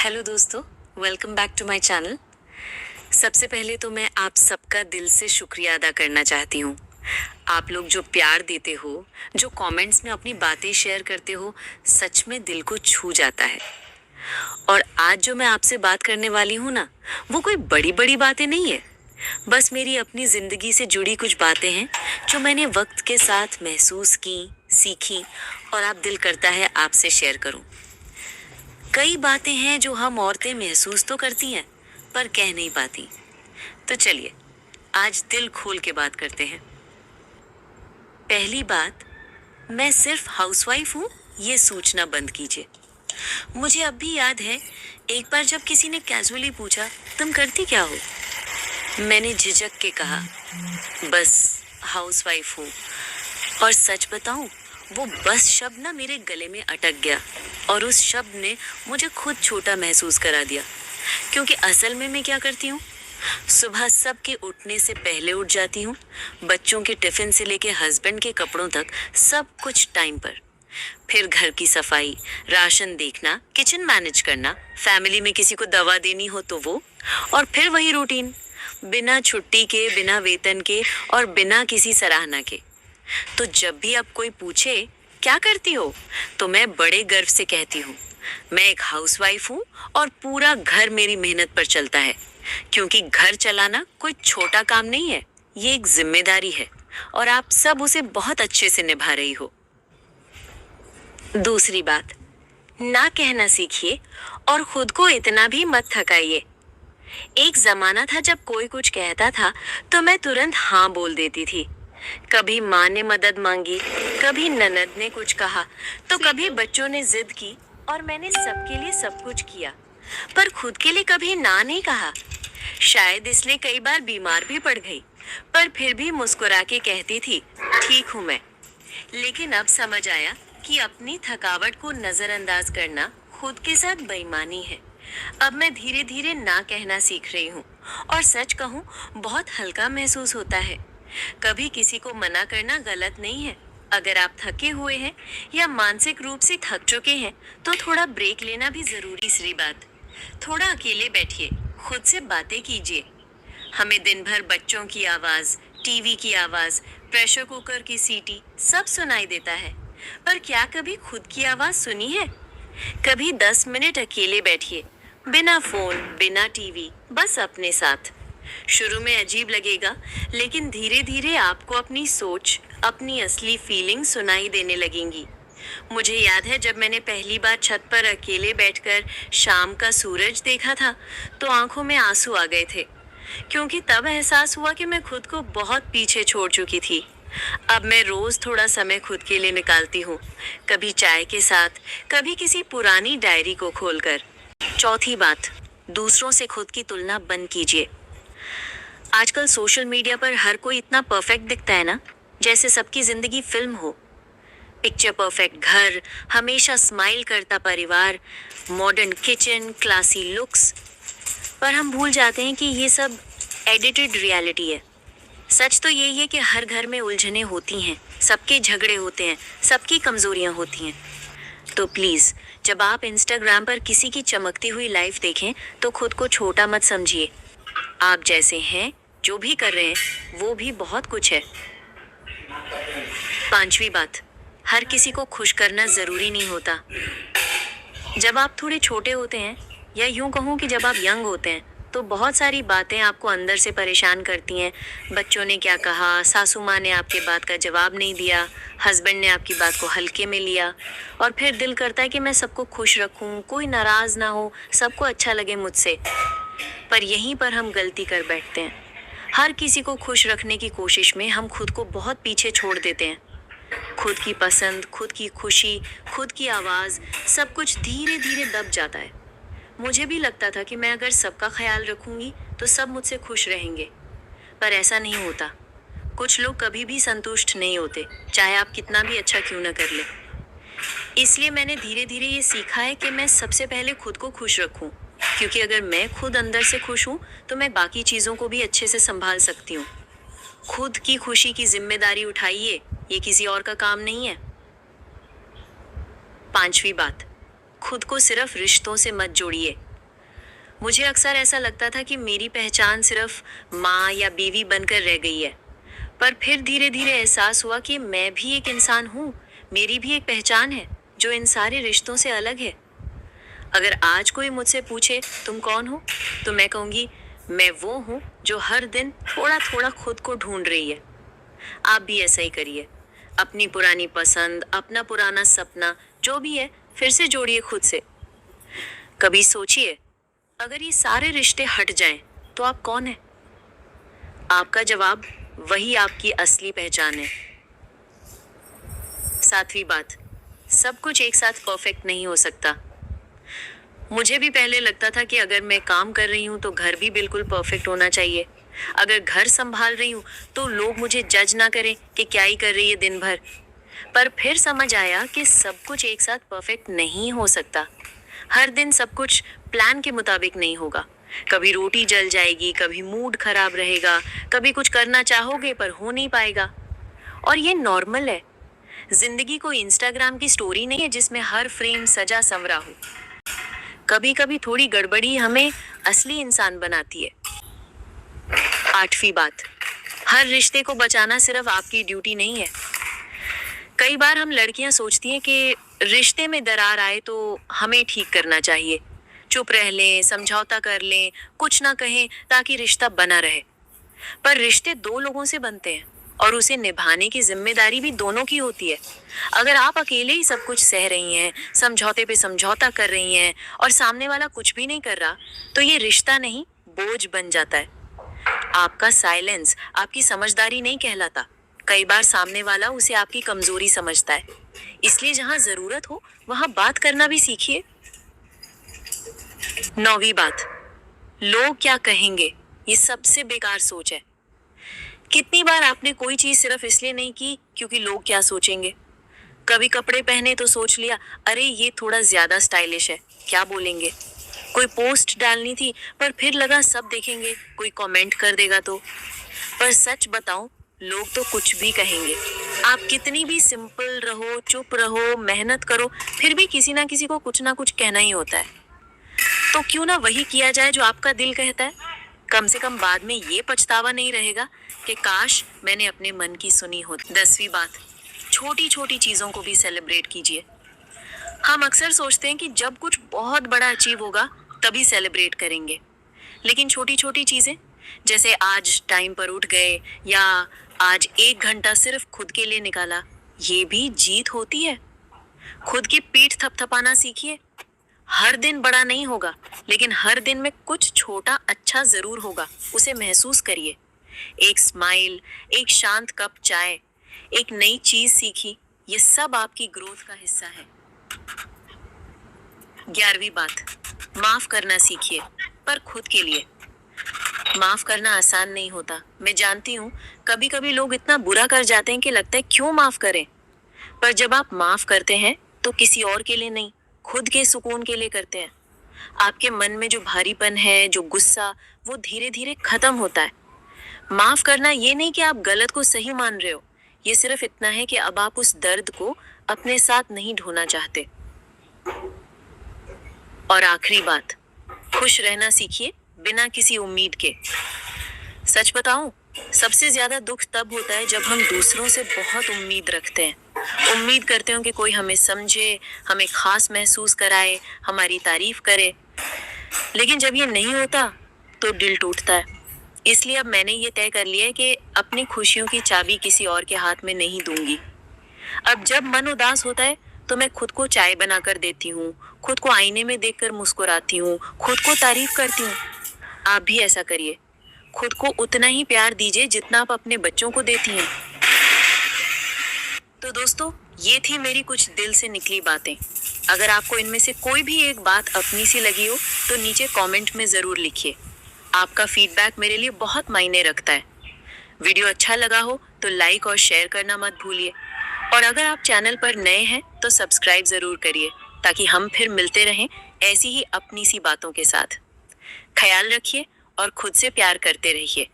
Hello दोस्तों, welcome back to my channel. सबसे पहले तो मैं आप सबका दिल से शुक्रिया अदा करना चाहती हूँ। आप लोग जो प्यार देते हो, जो कमेंट्स में अपनी बातें शेयर करते हो, सच में दिल को छू जाता है। और आज जो मैं आपसे बात करने वाली हूँ ना, वो कोई बड़ी बड़ी बातें नहीं है। बस मेरी अपनी ज़िंदगी से जुड़ी कुछ बातें हैं जो मैंने वक्त के साथ महसूस की, सीखी और अब दिल करता है आपसे शेयर करूँ। कई बातें हैं जो हम औरतें महसूस तो करती हैं पर कह नहीं पाती। तो चलिए आज दिल खोल के बात करते हैं। पहली बात, मैं सिर्फ हाउसवाइफ हूँ ये सोचना बंद कीजिए। मुझे अब भी याद है, एक बार जब किसी ने कैजुअली पूछा तुम करती क्या हो, मैंने झिझक के कहा बस हाउसवाइफ हूँ। और सच बताऊं, वो बस शब्द ना मेरे गले में अटक गया और उस शब्द ने मुझे खुद छोटा महसूस करा दिया। क्योंकि असल में मैं क्या करती हूँ, सुबह सबके उठने से पहले उठ जाती हूँ। बच्चों के टिफिन से लेके हस्बैंड के कपड़ों तक सब कुछ टाइम पर। फिर घर की सफाई, राशन देखना, किचन मैनेज करना, फैमिली में किसी को दवा देनी हो तो वो, और फिर वही रूटीन, बिना छुट्टी के, बिना वेतन के और बिना किसी सराहना के। तो जब भी अब कोई पूछे क्या करती हो, तो मैं बड़े गर्व से कहती हूँ मैं एक हाउसवाइफ हूँ और पूरा घर मेरी मेहनत पर चलता है। क्योंकि घर चलाना कोई छोटा काम नहीं है, ये एक जिम्मेदारी है और आप सब उसे बहुत अच्छे से निभा रही हो। दूसरी बात, ना कहना सीखिए और खुद को इतना भी मत थकाइए। एक जमाना था जब कोई कुछ कहता था तो मैं तुरंत हाँ बोल देती थी। कभी माँ ने मदद मांगी, कभी ननद ने कुछ कहा, तो कभी बच्चों ने जिद की और मैंने सबके लिए सब कुछ किया, पर खुद के लिए कभी ना नहीं कहा। शायद इसलिए कई बार बीमार भी पड़ गई, पर फिर भी मुस्कुरा के कहती थी ठीक हूँ मैं। लेकिन अब समझ आया कि अपनी थकावट को नजरअंदाज करना खुद के साथ बेईमानी है। अब मैं धीरे धीरे ना कहना सीख रही हूँ और सच कहूँ बहुत हल्का महसूस होता है। कभी किसी को मना करना गलत नहीं है। अगर आप थके हुए हैं या मानसिक रूप से थक चुके हैं तो थोड़ा ब्रेक लेना भी जरूरी। तीसरी बात, थोड़ा अकेले बैठिए, खुद से बातें कीजिए। हमें दिन भर बच्चों की आवाज, टीवी की आवाज, प्रेशर कुकर की सीटी सब सुनाई देता है, पर क्या कभी खुद की आवाज सुनी है? कभी 10 मिनट अकेले बैठिए, बिना फोन, बिना टीवी, बस अपने साथ। शुरू में अजीब लगेगा, लेकिन धीरे धीरे आपको अपनी सोच, अपनी असली फीलिंग सुनाई देने लगेंगी। मुझे याद है जब मैंने पहली बार छत पर अकेले बैठकर शाम का सूरज देखा था तो आंखों में आंसू आ गए थे। क्योंकि तब एहसास हुआ कि मैं खुद को बहुत पीछे छोड़ चुकी थी। अब मैं रोज थोड़ा समय खुद के लिए निकालती हूँ, कभी चाय के साथ, कभी किसी पुरानी डायरी को खोलकर। चौथी बात, दूसरों से खुद की तुलना बंद कीजिए। आजकल सोशल मीडिया पर हर कोई इतना परफेक्ट दिखता है ना, जैसे सबकी जिंदगी फिल्म हो। पिक्चर परफेक्ट घर, हमेशा स्माइल करता परिवार, मॉडर्न किचन, क्लासी लुक्स। पर हम भूल जाते हैं कि ये सब एडिटेड रियलिटी है। सच तो यही है कि हर घर में उलझनें होती हैं, सबके झगड़े होते हैं, सबकी कमजोरियां होती हैं। तो प्लीज, जब आप इंस्टाग्राम पर किसी की चमकती हुई लाइफ देखें तो खुद को छोटा मत समझिए। आप जैसे हैं, जो भी कर रहे हैं, वो भी बहुत कुछ है। पांचवी बात, हर किसी को खुश करना जरूरी नहीं होता। जब आप थोड़े छोटे होते हैं, या यूं कहूँ कि जब आप यंग होते हैं, तो बहुत सारी बातें आपको अंदर से परेशान करती हैं। बच्चों ने क्या कहा, सासू माँ ने आपके बात का जवाब नहीं दिया, हस्बैंड ने आपकी बात को हल्के में लिया, और फिर दिल करता है कि मैं सबको खुश रखूं, कोई नाराज ना हो, सबको अच्छा लगे मुझसे। पर यहीं पर हम गलती कर बैठते हैं। हर किसी को खुश रखने की कोशिश में हम खुद को बहुत पीछे छोड़ देते हैं। खुद की पसंद, खुद की खुशी, खुद की आवाज़, सब कुछ धीरे धीरे दब जाता है। मुझे भी लगता था कि मैं अगर सबका ख्याल रखूंगी तो सब मुझसे खुश रहेंगे, पर ऐसा नहीं होता। कुछ लोग कभी भी संतुष्ट नहीं होते, चाहे आप कितना भी अच्छा क्यों ना कर ले। इसलिए मैंने धीरे धीरे ये सीखा है कि मैं सबसे पहले खुद को खुश रखूं, क्योंकि अगर मैं खुद अंदर से खुश हूं तो मैं बाकी चीज़ों को भी अच्छे से संभाल सकती हूँ। खुद की खुशी की जिम्मेदारी उठाइए, ये किसी और का काम नहीं है। पांचवी बात, खुद को सिर्फ रिश्तों से मत जोड़िए, मुझे अक्सर ऐसा लगता था कि मेरी पहचान सिर्फ माँ या बीवी बनकर रह गई है। पर फिर धीरे धीरे एहसास हुआ कि मैं भी एक इंसान हूँ, मेरी भी एक पहचान है जो इन सारे रिश्तों से अलग है। अगर आज कोई मुझसे पूछे तुम कौन हो, तो मैं कहूँगी मैं वो हूँ जो हर दिन थोड़ा थोड़ा खुद को ढूंढ रही है। आप भी ऐसा ही करिए। अपनी पुरानी पसंद, अपना पुराना सपना जो भी है, फिर से जोड़िए खुद से। कभी सोचिए, अगर ये सारे रिश्ते हट जाएं, तो आप कौन है? आपका जवाब वही आपकी असली पहचान है। सातवीं बात, सब कुछ एक साथ परफेक्ट नहीं हो सकता। मुझे भी पहले लगता था कि अगर मैं काम कर रही हूँ तो घर भी बिल्कुल परफेक्ट होना चाहिए। अगर घर संभाल रही हूँ तो लोग मुझे जज ना करें कि क्या ही कर रही है दिन भर। पर फिर समझ आया कि सब कुछ एक साथ परफेक्ट नहीं हो सकता। हर दिन सब कुछ प्लान के मुताबिक नहीं होगा। कभी रोटी जल जाएगी, कभी मूड खराब रहेगा, कभी कुछ करना चाहोगे पर हो नहीं पाएगा। और ये नॉर्मल है। जिंदगी कोई इंस्टाग्राम की स्टोरी नहीं है जिसमें हर फ्रेम सजा संवरा हो। कभी कभी थोड़ी गड़बड़ी हमें असली इंसान बनाती है। आठवीं बात, हर रिश्ते को बचाना सिर्फ आपकी ड्यूटी नहीं है। कई बार हम लड़कियां सोचती हैं कि रिश्ते में दरार आए तो हमें ठीक करना चाहिए, चुप रह लें, समझौता कर लें, कुछ ना कहें ताकि रिश्ता बना रहे। पर रिश्ते दो लोगों से बनते हैं और उसे निभाने की जिम्मेदारी भी दोनों की होती है। अगर आप अकेले ही सब कुछ सह रही हैं, समझौते पे समझौता कर रही हैं और सामने वाला कुछ भी नहीं कर रहा, तो ये रिश्ता नहीं, बोझ बन जाता है। आपका साइलेंस आपकी समझदारी नहीं कहलाता। कई बार सामने वाला उसे आपकी कमजोरी समझता है। इसलिए जहां जरूरत हो वहां बात करना भी सीखिए। नौवीं बात, लोग क्या कहेंगे, ये सबसे बेकार सोच है। कितनी बार आपने कोई चीज सिर्फ इसलिए नहीं की क्योंकि लोग क्या सोचेंगे। कभी कपड़े पहने तो सोच लिया, अरे ये थोड़ा ज्यादा स्टाइलिश है, क्या बोलेंगे। कोई पोस्ट डालनी थी पर फिर लगा सब देखेंगे, कोई कमेंट कर देगा तो। पर सच बताऊं, लोग तो कुछ भी कहेंगे। आप कितनी भी सिंपल रहो, चुप रहो, मेहनत करो, फिर भी किसी ना किसी को कुछ ना कुछ कहना ही होता है। तो क्यों ना वही किया जाए जो आपका दिल कहता है। कम से कम बाद में ये पछतावा नहीं रहेगा कि काश मैंने अपने मन की सुनी होती। 10वीं बात, छोटी छोटी चीजों को भी सेलिब्रेट कीजिए। हम अक्सर सोचते हैं कि जब कुछ बहुत बड़ा अचीव होगा तभी सेलिब्रेट करेंगे, लेकिन छोटी छोटी चीजें जैसे आज टाइम पर उठ गए या आज 1 घंटा सिर्फ खुद के लिए निकाला, ये भी जीत होती है। खुद की पीठ थपथपाना सीखिए। हर दिन बड़ा नहीं होगा, लेकिन हर दिन में कुछ छोटा अच्छा जरूर होगा, उसे महसूस करिए। एक स्माइल, एक शांत कप चाय, एक नई चीज सीखी, ये सब आपकी ग्रोथ का हिस्सा है। 11वीं बात, माफ करना सीखिए, पर खुद के लिए। माफ करना आसान नहीं होता, मैं जानती हूँ। कभी कभी लोग इतना बुरा कर जाते हैं कि लगता है क्यों माफ करें। पर जब आप माफ करते हैं तो किसी और के लिए नहीं, खुद के सुकून के लिए करते हैं। आपके मन में जो भारीपन है, जो गुस्सा, वो धीरे धीरे खत्म होता है। माफ करना ये नहीं कि आप गलत को सही मान रहे हो, ये सिर्फ इतना है कि अब आप उस दर्द को अपने साथ नहीं ढोना चाहते। और आखिरी बात, खुश रहना सीखिए बिना किसी उम्मीद के। सच बताऊं, सबसे ज्यादा दुख तब होता है जब हम दूसरों से बहुत उम्मीद रखते हैं। उम्मीद करते हो कि कोई हमें समझे, हमें खास महसूस कराए, हमारी तारीफ करे। लेकिन जब ये नहीं होता तो दिल टूटता है। इसलिए अब मैंने ये तय कर लिया है कि अपनी खुशियों की चाबी किसी और के हाथ में नहीं दूंगी। अब जब मन उदास होता है तो मैं खुद को चाय बनाकर देती हूँ, खुद को आईने में देखकर मुस्कुराती हूँ, खुद को तारीफ करती हूँ। आप भी ऐसा करिए। खुद को उतना ही प्यार दीजिए जितना आप अपने बच्चों को देती हैं। तो दोस्तों, ये थी मेरी कुछ दिल से निकली बातें। अगर आपको इनमें से कोई भी एक बात अपनी सी लगी हो तो नीचे कमेंट में ज़रूर लिखिए। आपका फीडबैक मेरे लिए बहुत मायने रखता है। वीडियो अच्छा लगा हो तो लाइक और शेयर करना मत भूलिए। और अगर आप चैनल पर नए हैं तो सब्सक्राइब ज़रूर करिए, ताकि हम फिर मिलते रहें ऐसी ही अपनी सी बातों के साथ। ख्याल रखिए और खुद से प्यार करते रहिए।